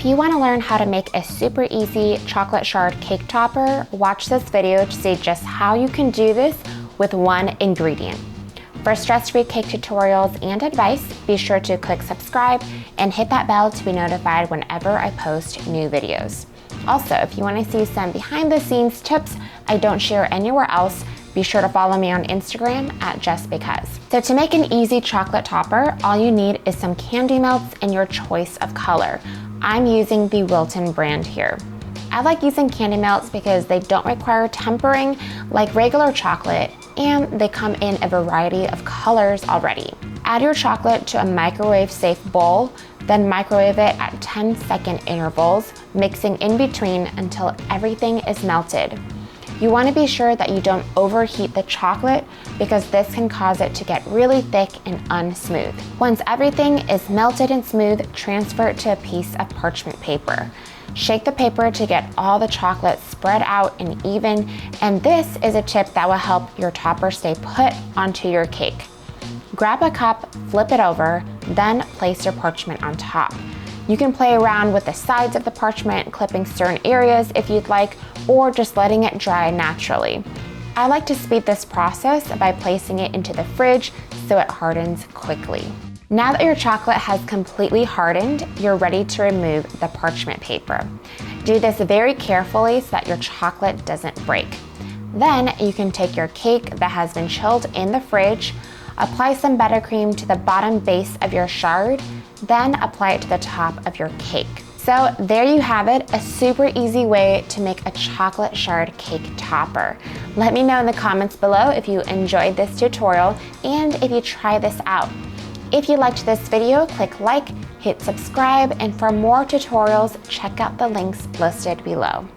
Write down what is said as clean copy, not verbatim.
If you want to learn how to make a super easy chocolate shard cake topper, watch this video to see just how you can do this with one ingredient. For stress-free cake tutorials and advice, be sure to click subscribe and hit that bell to be notified whenever I post new videos. Also, if you want to see some behind-the-scenes tips I don't share anywhere else, be sure to follow me on Instagram at justbecause. So to make an easy chocolate topper, all you need is some candy melts and your choice of color. I'm using the Wilton brand here. I like using candy melts because they don't require tempering like regular chocolate, and they come in a variety of colors already. Add your chocolate to a microwave-safe bowl, then microwave it at 10-second intervals, mixing in between until everything is melted. You want to be sure that you don't overheat the chocolate because this can cause it to get really thick and unsmooth. Once everything is melted and smooth, transfer it to a piece of parchment paper. Shake the paper to get all the chocolate spread out and even, and this is a tip that will help your topper stay put onto your cake. Grab a cup, flip it over, then place your parchment on top. You can play around with the sides of the parchment, clipping certain areas if you'd like, or just letting it dry naturally. I like to speed this process by placing it into the fridge so it hardens quickly. Now that your chocolate has completely hardened, you're ready to remove the parchment paper. Do this very carefully so that your chocolate doesn't break. Then you can take your cake that has been chilled in the fridge, apply some buttercream to the bottom base of your shard, then apply it to the top of your cake. So there you have it, a super easy way to make a chocolate shard cake topper. Let me know in the comments below if you enjoyed this tutorial and if you try this out. If you liked this video, click like, hit subscribe, and for more tutorials, check out the links listed below.